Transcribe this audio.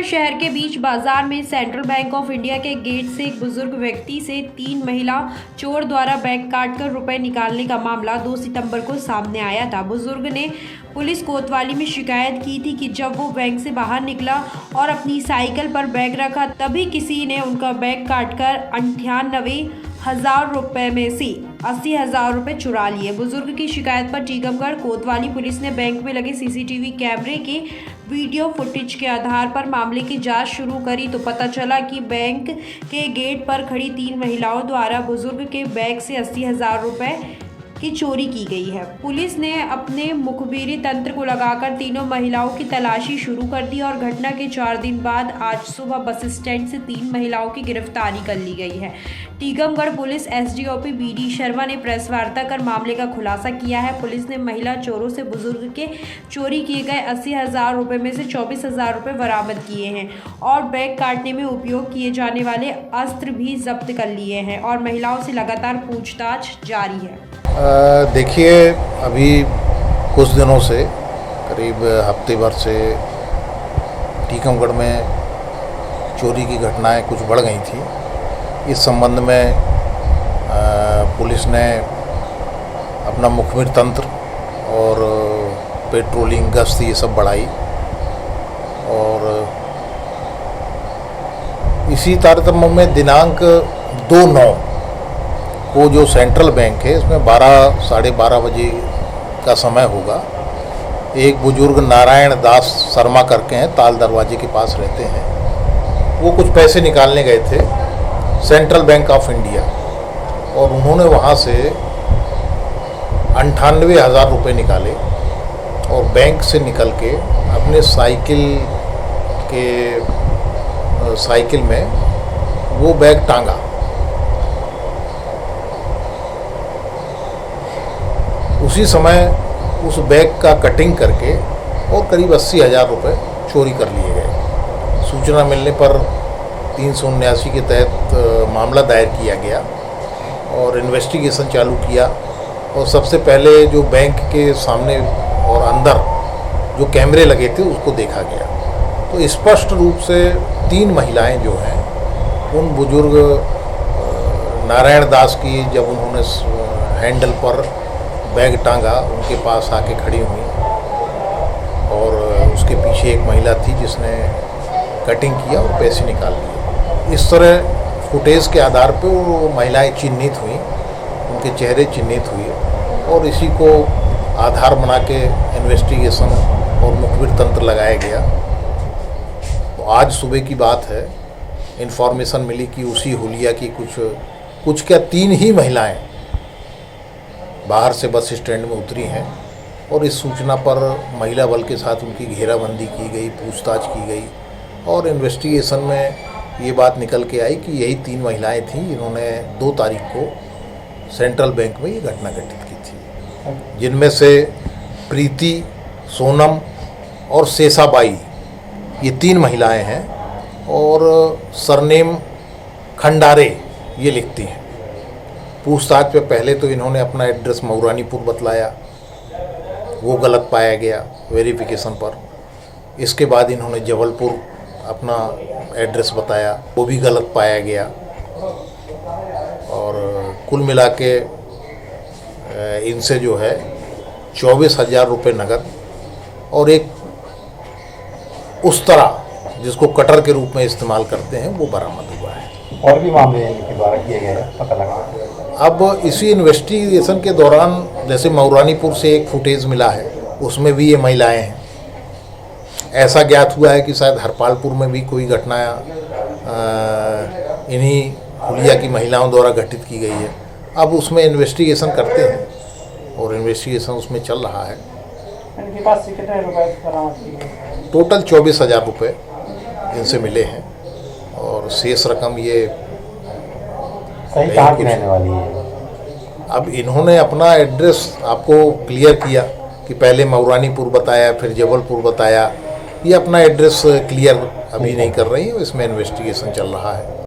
शहर के बीच बाजार में सेंट्रल बैंक ऑफ इंडिया के गेट से एक बुजुर्ग व्यक्ति से 3 महिला चोर द्वारा बैंक काटकर रुपए निकालने का मामला 2 सितंबर को सामने आया था। बुजुर्ग ने पुलिस कोतवाली में शिकायत की थी कि जब वो बैंक से बाहर निकला और अपनी साइकिल पर बैग रखा तभी किसी ने उनका बैग काटकर 98,000 रुपए में से 80,000 रुपए चुरा लिए। बुजुर्ग की शिकायत पर टीकमगढ़ कोतवाली पुलिस ने बैंक में लगे सीसीटीवी कैमरे के वीडियो फुटेज के आधार पर मामले की जांच शुरू करी तो पता चला कि बैंक के गेट पर खड़ी 3 महिलाओं द्वारा बुजुर्ग के बैग से 80,000 रुपए की चोरी की गई है। पुलिस ने अपने मुखबिरी तंत्र को लगाकर तीनों महिलाओं की तलाशी शुरू कर दी और घटना के 4 दिन बाद आज सुबह बस स्टैंड से 3 महिलाओं की गिरफ्तारी कर ली गई है। Tikamgarh police SDOP BD Sharma ने प्रेस वार्ता कर मामले का खुलासा किया है। पुलिस ने महिला चोरों से बुजुर्ग के चोरी किए गए 80,000 रुपए में से 24,000 रुपए बरामद किए हैं और बैग काटने में उपयोग किए जाने वाले अस्त्र भी जब्त कर लिए हैं और महिलाओं से लगातार पूछताछ जारी है। देखिए, अभी कुछ दिनों से करीब हफ्ते भर से टीकमगढ़ में चोरी की घटनाएं कुछ बढ़ गई थी। इस संबंध में पुलिस ने अपना मुखबिर तंत्र और पेट्रोलिंग गश्त ये सब बढ़ाई और इसी तारतम्य में दिनांक 2/9 को जो सेंट्रल बैंक है इसमें 12 साढ़े 12 बजे का समय होगा। एक बुजुर्ग नारायण दास शर्मा करके हैं, ताल दरवाजे के पास रहते हैं। वो कुछ पैसे निकालने गए थे सेंट्रल बैंक ऑफ इंडिया और उन्होंने वहाँ से 98,000 रुपये निकाले और बैंक से निकल के अपने साइकिल में वो बैग टांगा। उसी समय उस बैग का कटिंग करके और करीब 80,000 रुपये चोरी कर लिए गए। सूचना मिलने पर 379 के तहत मामला दायर किया गया और इन्वेस्टिगेशन चालू किया और सबसे पहले जो बैंक के सामने और अंदर जो कैमरे लगे थे उसको देखा गया तो स्पष्ट रूप से 3 महिलाएं जो हैं उन बुजुर्ग नारायण दास की जब उन्होंने हैंडल पर बैग टांगा उनके पास आके खड़ी हुई और उसके पीछे एक महिला थी जिसने कटिंग किया और पैसे निकाल लिए। इस तरह फुटेज के आधार पर वो महिलाएं चिन्हित हुई, उनके चेहरे चिन्हित हुए और इसी को आधार बना के इन्वेस्टिगेशन और मुखबिर तंत्र लगाया गया। तो आज सुबह की बात है, इन्फॉर्मेशन मिली कि उसी हुलिया की कुछ क्या 3 ही महिलाएं बाहर से बस स्टैंड में उतरी हैं और इस सूचना पर महिला बल के साथ उनकी घेराबंदी की गई, पूछताछ की गई और इन्वेस्टिगेशन में ये बात निकल के आई कि यही 3 महिलाएं थीं जिन्होंने 2 तारीख को सेंट्रल बैंक में ये घटना घटित की थी, जिनमें से प्रीति, सोनम और शेषाबाई ये 3 महिलाएं हैं और सरनेम खंडारे ये लिखती हैं। पूछताछ पे पहले तो इन्होंने अपना एड्रेस मऊरानीपुर बतलाया, वो गलत पाया गया वेरिफिकेशन पर। इसके बाद इन्होंने जबलपुर अपना एड्रेस बताया, वो भी गलत पाया गया और कुल मिला के इनसे जो है 24,000 रुपये नकद और एक उस तरह जिसको कटर के रूप में इस्तेमाल करते हैं वो बरामद हुआ है। और भी मामले इनके द्वारा किए गए हैं, पता लगा। अब इसी इन्वेस्टिगेशन के दौरान जैसे मऊरानीपुर से एक फुटेज मिला है उसमें भी ये महिलाएं हैं। ऐसा ज्ञात हुआ है कि शायद हरपालपुर में भी कोई घटना इन्हीं हुलिया की महिलाओं द्वारा घटित की गई है। अब उसमें इन्वेस्टिगेशन करते हैं और इन्वेस्टिगेशन उसमें चल रहा है। इनके पास से कितने रुपए बरामद किए गए? टोटल 24,000 रुपये इनसे मिले हैं और शेष रकम ये सही कहाँ की रहने वाली है? अब इन्होंने अपना एड्रेस आपको क्लियर किया कि पहले मऊरानीपुर बताया, फिर जबलपुर बताया। ये अपना एड्रेस क्लियर अभी नहीं कर रही है, इसमें इन्वेस्टिगेशन चल रहा है।